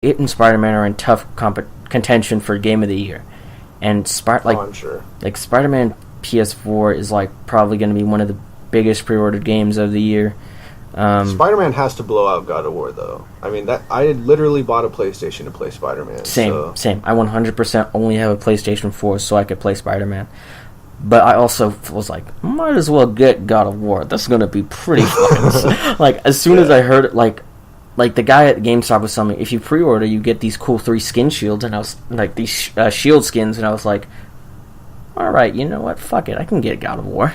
it and Spider-Man are in tough contention for Game of the Year. And I'm sure. Like Spider-Man PS4 is like probably going to be one of the biggest pre-ordered games of the year. Spider-Man has to blow out God of War, though. I mean, that I literally bought a PlayStation to play Spider-Man. Same. I 100% only have a PlayStation 4 so I could play Spider-Man. But I also was like, might as well get God of War. That's going to be pretty fun. Like, as soon as I heard it, like the guy at GameStop was telling me, if you pre-order, you get these cool 3 skin shields, and I was like, these shield skins, and I was like, all right, you know what? Fuck it, I can get God of War.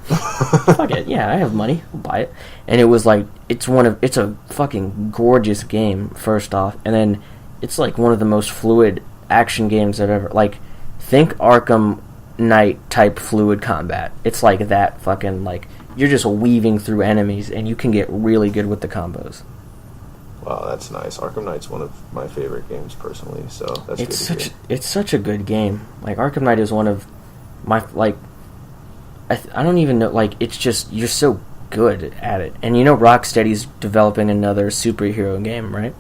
Fuck it, yeah, I have money, I'll buy it. And it was like, it's a fucking gorgeous game, first off, and then it's like one of the most fluid action games I've ever, like, think Arkham Knight type fluid combat. It's like that fucking, like, you're just weaving through enemies, and you can get really good with the combos. Wow, that's nice. Arkham Knight's one of my favorite games, personally, so that's good to hear. It's such a good game. Like, Arkham Knight is one of my, like, I don't even know, like, it's just, you're so good at it. And you know Rocksteady's developing another superhero game, right?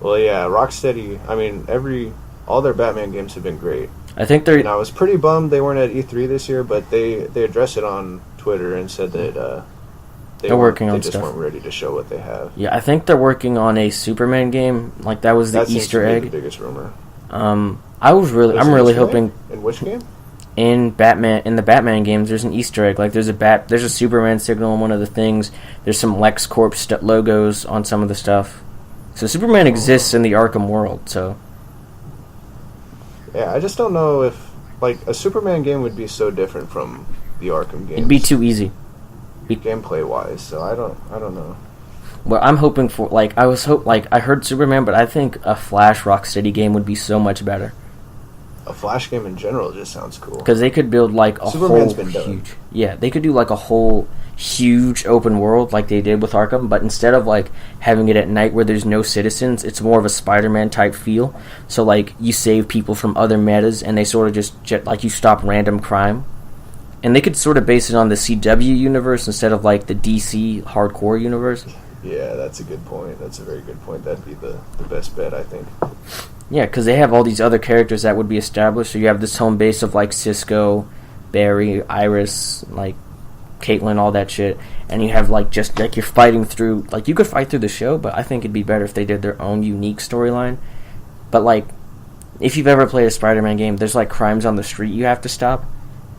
Well, yeah, Rocksteady, I mean, all their Batman games have been great. I think they're... And I was pretty bummed they weren't at E3 this year, but they addressed it on Twitter and said that they're working on stuff. They just weren't ready to show what they have. Yeah, I think they're working on a Superman game. Like, that was the Easter egg. That's the biggest rumor. I'm really hoping... In which game? In the Batman games, there's an Easter egg. Like, there's a Superman signal in one of the things. There's some LexCorp logos on some of the stuff. So Superman exists in the Arkham world, so... Yeah, I just don't know if, like, a Superman game would be so different from the Arkham games. It'd be too easy. Gameplay-wise, so I don't know. What I'm hoping for, like, I heard Superman, but I think a Flash Rocksteady game would be so much better. A Flash game in general just sounds cool. Because they could build, like, a Superman's whole been done. Yeah, they could do, like, a whole huge open world like they did with Arkham, but instead of, like, having it at night where there's no citizens, it's more of a Spider-Man type feel. So, like, you save people from other metas, and they sort of just like, you stop random crime. And they could sort of base it on the CW universe instead of, like, the DC hardcore universe. Yeah, that's a good point. That's a very good point. That'd be the best bet, I think. Yeah, because they have all these other characters that would be established. So you have this home base of, like, Cisco, Barry, Iris, like, Caitlyn, all that shit. And you have, like, just, like, you're fighting through... Like, you could fight through the show, but I think it'd be better if they did their own unique storyline. But, like, if you've ever played a Spider-Man game, there's, like, crimes on the street you have to stop.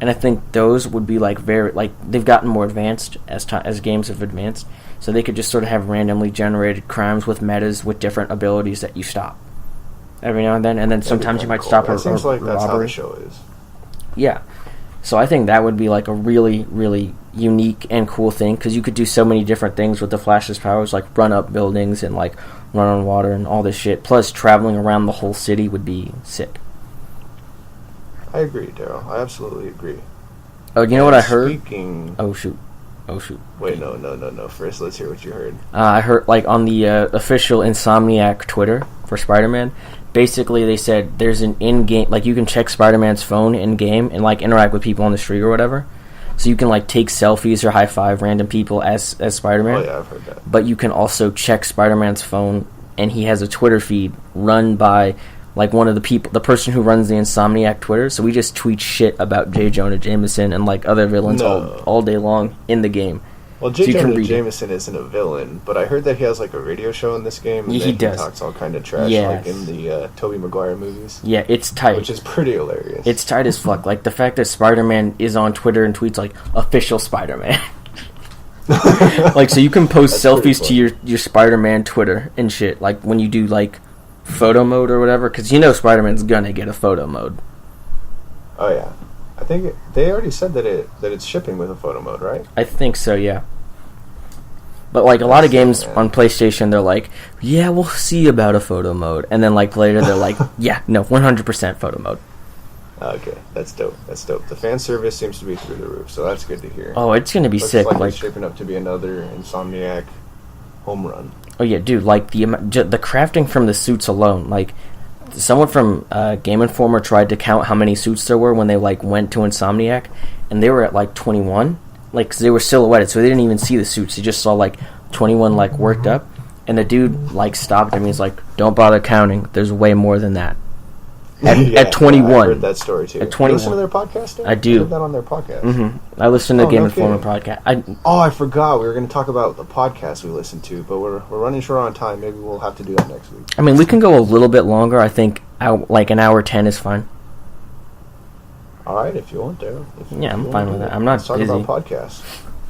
And I think those would be, like, very... Like, they've gotten more advanced as games have advanced. So they could just sort of have randomly generated crimes with metas with different abilities that you stop every now and then sometimes you might stop a seems like robbery. That's how the show is. Yeah. So I think that would be, like, a really, really unique and cool thing, because you could do so many different things with the Flash's powers, like run up buildings and, like, run on water and all this shit. Plus, traveling around the whole city would be sick. I agree, Daryl. I absolutely agree. Oh, you know what I heard? Speaking... Oh, shoot. Wait, no. First, let's hear what you heard. I heard, like, on the official Insomniac Twitter for Spider-Man, basically they said there's an in-game, like, you can check Spider-Man's phone in-game and, like, interact with people on the street or whatever. So you can, like, take selfies or high-five random people as Spider-Man. Oh, yeah, I've heard that. But you can also check Spider-Man's phone, and he has a Twitter feed run by, like, one of the people, the person who runs the Insomniac Twitter. So we just tweet shit about J. Jonah Jameson and, like, other villains all day long in the game. Well, J. Jonah Jameson isn't a villain, but I heard that he has, like, a radio show in this game. And he does. He talks all kind of trash, like in the Tobey Maguire movies. Yeah, it's tight. Which is pretty hilarious. It's tight as fuck. Like, the fact that Spider-Man is on Twitter and tweets, like, official Spider-Man. Like, so you can post selfies to your Spider-Man Twitter and shit, like, when you do, like, photo mode or whatever, because you know Spider-Man's gonna get a photo mode. Oh, yeah. I think they already said that it's shipping with a photo mode, right? I think so, yeah. But, like, a lot of games on PlayStation, they're like, yeah, we'll see about a photo mode. And then, like, later they're like, yeah, no, 100% photo mode. Okay, that's dope. The fan service seems to be through the roof, so that's good to hear. Oh, it's gonna be sick. Like, it's shaping up to be another Insomniac home run. Oh, yeah, dude, like, the crafting from the suits alone, like, someone from Game Informer tried to count how many suits there were when they, like, went to Insomniac, and they were at, like, 21. Like, 'cause they were silhouetted, so they didn't even see the suits. They just saw, like, 21, like, worked up. And the dude like stopped him. He's like, "Don't bother counting. There's way more than that." At 21. I heard that story too. At 21. You listen to their podcast? I do. I heard that on their podcast. I listen to Game Informer podcast. I forgot we were going to talk about the podcast we listen to, but we're running short on time. Maybe we'll have to do that next week. I mean, we can go a little bit longer. I think like an hour 10 is fine. All right, if you want to. I'm fine with that. I'm not busy. Let's talk about podcasts.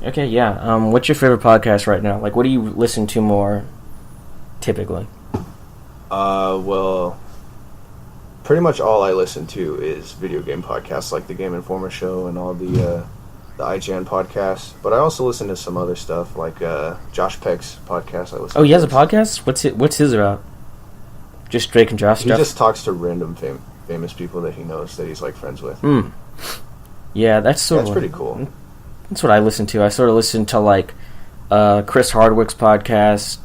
Okay, yeah. What's your favorite podcast right now? Like, what do you listen to more typically? Well, pretty much all I listen to is video game podcasts, like the Game Informer show and all the IGN podcasts. But I also listen to some other stuff, like Josh Peck's podcast. I listen. Oh, he has a podcast? What's his about? Just Drake and Josh stuff? He just talks to random famous people that he knows that he's like friends with. Yeah, that's pretty cool. That's what I listen to. I sort of listen to like Chris Hardwick's podcast,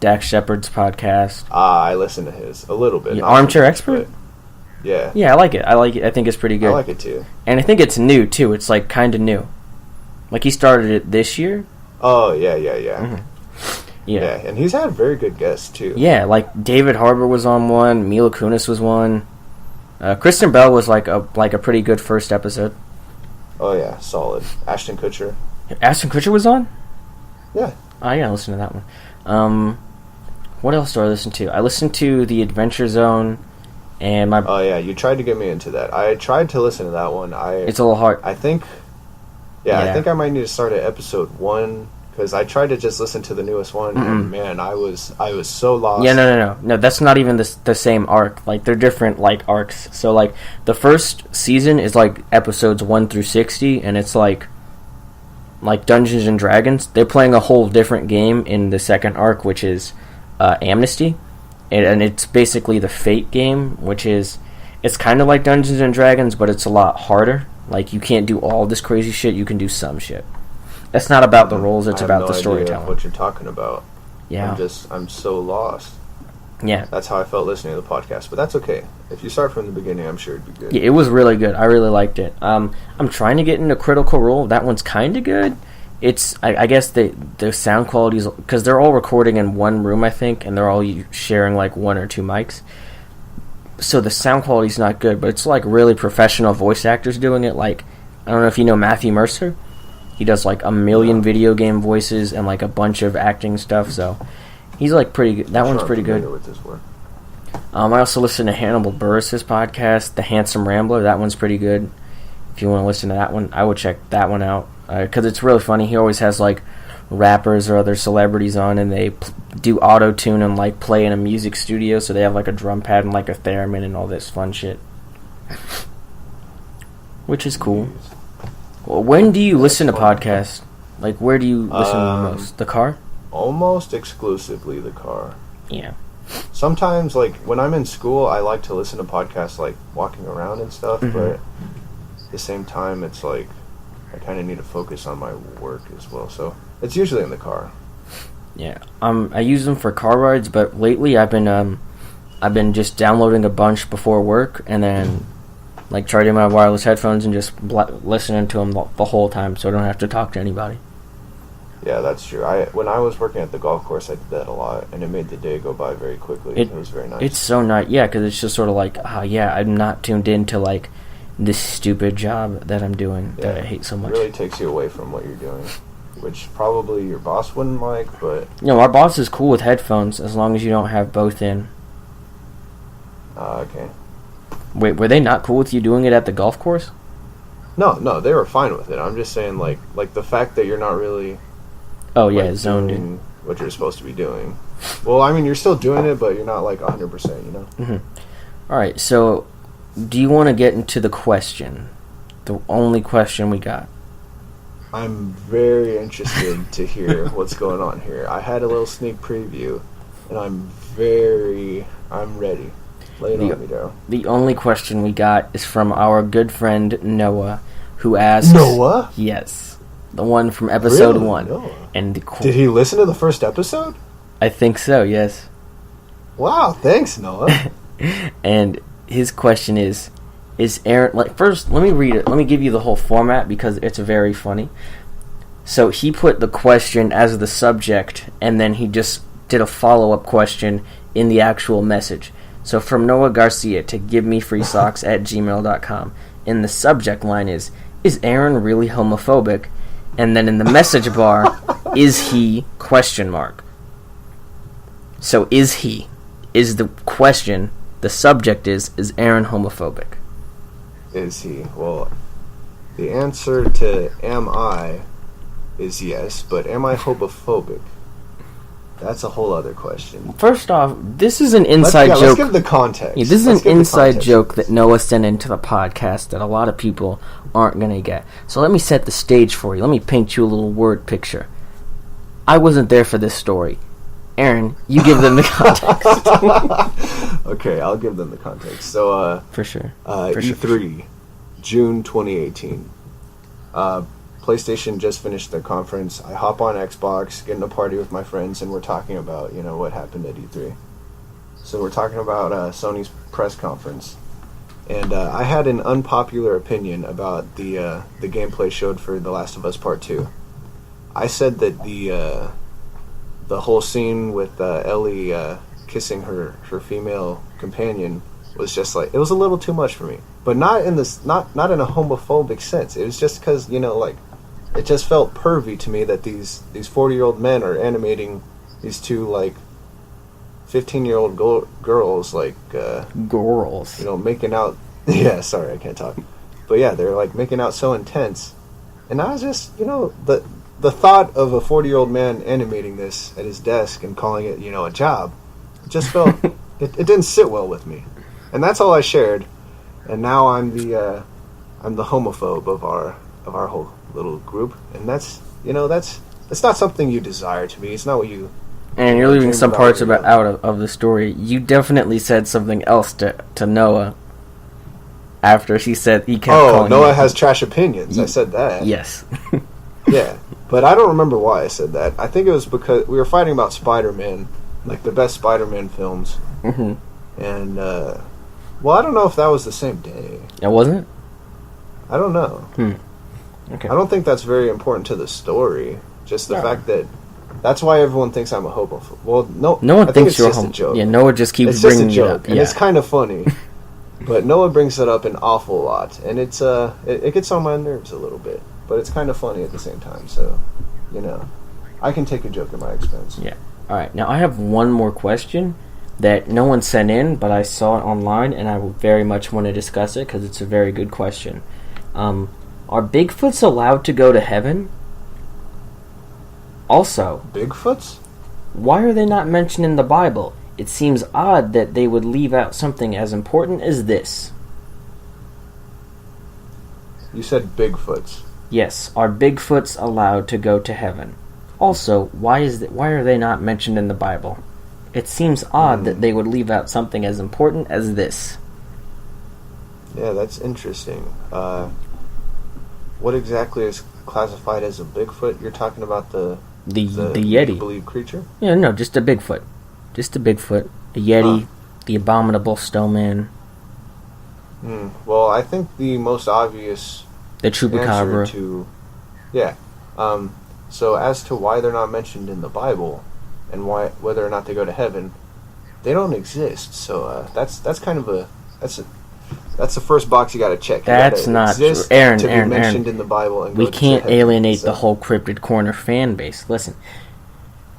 Dax Shepard's podcast. I listen to his a little bit. Armchair Expert? Yeah. Yeah, I like it. I think it's pretty good. I like it too. And I think it's new too. It's like kind of new. Like he started it this year. Oh, yeah. Yeah, and he's had very good guests too. Yeah, like David Harbour was on one, Mila Kunis was one. Kristen Bell was like a pretty good first episode. Oh yeah, solid. Ashton Kutcher. Ashton Kutcher was on? Yeah. I gotta listen to that one. What else do I listen to? I listen to The Adventure Zone, and Oh yeah, you tried to get me into that. I tried to listen to that one. It's a little hard. I think I might need to start at episode 1. Because I tried to just listen to the newest one, and man, I was so lost. Yeah, no. That's not even the same arc. Like, they're different, like, arcs. So, like, the first season is, like, episodes 1 through 60, and it's, like Dungeons and Dragons. They're playing a whole different game in the second arc, which is Amnesty. And it's basically the Fate game, which is... It's kind of like Dungeons and Dragons, but it's a lot harder. Like, you can't do all this crazy shit. You can do some shit. It's not about the roles, it's about the storytelling. What you're talking about. Yeah. I'm so lost. Yeah. That's how I felt listening to the podcast, but that's okay. If you start from the beginning, I'm sure it'd be good. Yeah, it was really good. I really liked it. I'm trying to get into Critical Role. That one's kind of good. It's, I guess the sound quality's, because they're all recording in one room, I think, and they're all sharing like 1 or 2 mics. So the sound quality's not good, but it's like really professional voice actors doing it. Like, I don't know if you know Matthew Mercer. He does like a million video game voices and like a bunch of acting stuff, so he's like pretty good. That one's pretty good. With this work. I also listen to Hannibal Buress' podcast, The Handsome Rambler. That one's pretty good. If you want to listen to that one, I would check that one out because it's really funny. He always has like rappers or other celebrities on, and they do auto tune and like play in a music studio, so they have like a drum pad and like a theremin and all this fun shit, which is cool. Well, when do you listen to podcasts? Like, where do you listen the most? The car? Almost exclusively the car. Yeah. Sometimes, like, when I'm in school, I like to listen to podcasts, like, walking around and stuff, but at the same time, it's like, I kind of need to focus on my work as well, so it's usually in the car. Yeah. I use them for car rides, but lately I've been just downloading a bunch before work, and then... like charging my wireless headphones and just listening to them the whole time, so I don't have to talk to anybody. Yeah, that's true. When I was working at the golf course, I did that a lot, and it made the day go by very quickly. It was very nice. It's so nice, yeah, because it's just sort of like, I'm not tuned into like this stupid job that I'm doing that I hate so much. It really takes you away from what you're doing, which probably your boss wouldn't like, but... Our boss is cool with headphones as long as you don't have both in. Okay. Wait, were they not cool with you doing it at the golf course? No, they were fine with it. I'm just saying, like the fact that you're not really... Oh, yeah, zoned in. What you're supposed to be doing. Well, I mean, you're still doing it, but you're not, like, 100%, you know? Mm-hmm. All right, so do you want to get into the question? The only question we got. I'm very interested to hear what's going on here. I had a little sneak preview, and I'm ready. Lay it on me, Daryl. The only question we got is from our good friend Noah, who asks... Noah? Yes. The one from episode 1. Noah? And did he listen to the first episode? I think so, yes. Wow, thanks, Noah. And his question is Aaron... Like, first, let me read it. Let me give you the whole format because it's very funny. So he put the question as the subject, and then he just did a follow-up question in the actual message. So from Noah Garcia to givemefreesocks at gmail.com. In the subject line is Aaron really homophobic? And then in the message bar, is he ? So is he? Is the question. The subject is Aaron homophobic? Is he? Well, the answer to am I is yes, but am I homophobic? That's a whole other question. First off, this is an inside joke. Let's give the context. Yeah, this is an inside joke that Noah sent into the podcast that a lot of people aren't going to get. So let me set the stage for you. Let me paint you a little word picture. I wasn't there for this story. Aaron, you give them the context. Okay, I'll give them the context. So, for sure. E3, June 2018. PlayStation just finished their conference. I hop on Xbox, get in a party with my friends, and we're talking about, what happened at E3. So we're talking about Sony's press conference. And I had an unpopular opinion about the gameplay showed for The Last of Us Part 2. I said that the whole scene with Ellie kissing her female companion was just like, it was a little too much for me. But not in a homophobic sense. It was just because, it just felt pervy to me that these 40-year-old men are animating these two 15-year-old girls girls, making out. Yeah, sorry, I can't talk. But yeah, they're making out so intense, and I was just the thought of a 40-year-old man animating this at his desk and calling it a job, it just felt it didn't sit well with me, and that's all I shared. And now I'm the homophobe of our whole little group, and that's not something you desire to me. It's not what you. And you're leaving some parts out of the story. You definitely said something else to Noah after he said he kept calling Noah has trash opinions. I said that. Yes. Yeah, but I don't remember why I said that. I think it was because we were fighting about Spider-Man, the best Spider-Man films. Mm-hmm. And I don't know if that was the same day. It wasn't? I don't know. Okay. I don't think that's very important to the story. Just the fact that that's why everyone thinks I'm a homophobe. Well, no one thinks you're a homophobe. Yeah, Noah just keeps bringing it up. And it's kind of funny. But Noah brings it up an awful lot, and it gets on my nerves a little bit. But it's kind of funny at the same time. So, I can take a joke at my expense. Yeah. All right. Now I have one more question that no one sent in, but I saw it online, and I very much want to discuss it because it's a very good question. Are Bigfoots allowed to go to heaven? Also, Bigfoots? Why are they not mentioned in the Bible? It seems odd that they would leave out something as important as this. You said Bigfoots. Yes, are Bigfoots allowed to go to heaven? Also, why are they not mentioned in the Bible? It seems odd that they would leave out something as important as this. Yeah, that's interesting. What exactly is classified as a Bigfoot? You're talking about the Yeti. Believe creature? Yeah, no, just a Bigfoot. Just a Bigfoot. A Yeti, the abominable snowman. Well, I think the most obvious the Chupacabra. So as to why they're not mentioned in the Bible and whether or not they go to heaven, they don't exist. So that's the first box you got to check. That's not true. Aaron, mentioned in the Bible. And we can't alienate the whole Cryptid Corner fan base. Listen,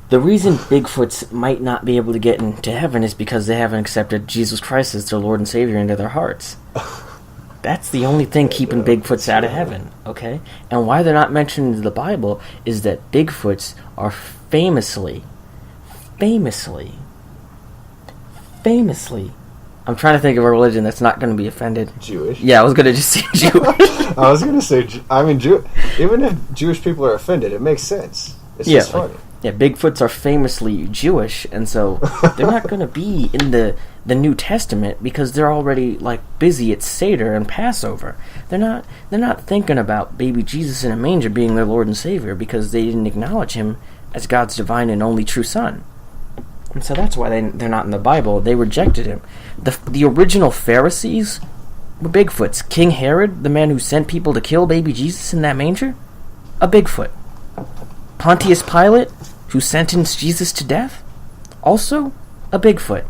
the reason Bigfoots might not be able to get into heaven is because they haven't accepted Jesus Christ as their Lord and Savior into their hearts. That's the only thing keeping Bigfoots out of heaven, okay? And why they're not mentioned in the Bible is that Bigfoots are famously, I'm trying to think of a religion that's not going to be offended. Jewish? Yeah, I was going to just say Jewish. I was going to say, even if Jewish people are offended, it makes sense. It's just funny. Yeah, Bigfoots are famously Jewish, and so they're not going to be in the New Testament because they're already busy at Seder and Passover. They're not thinking about baby Jesus in a manger being their Lord and Savior because they didn't acknowledge him as God's divine and only true Son. And so that's why they're not in the Bible. They rejected him. The original Pharisees were Bigfoots. King Herod, the man who sent people to kill baby Jesus in that manger, a Bigfoot. Pontius Pilate, who sentenced Jesus to death, Also, a Bigfoot.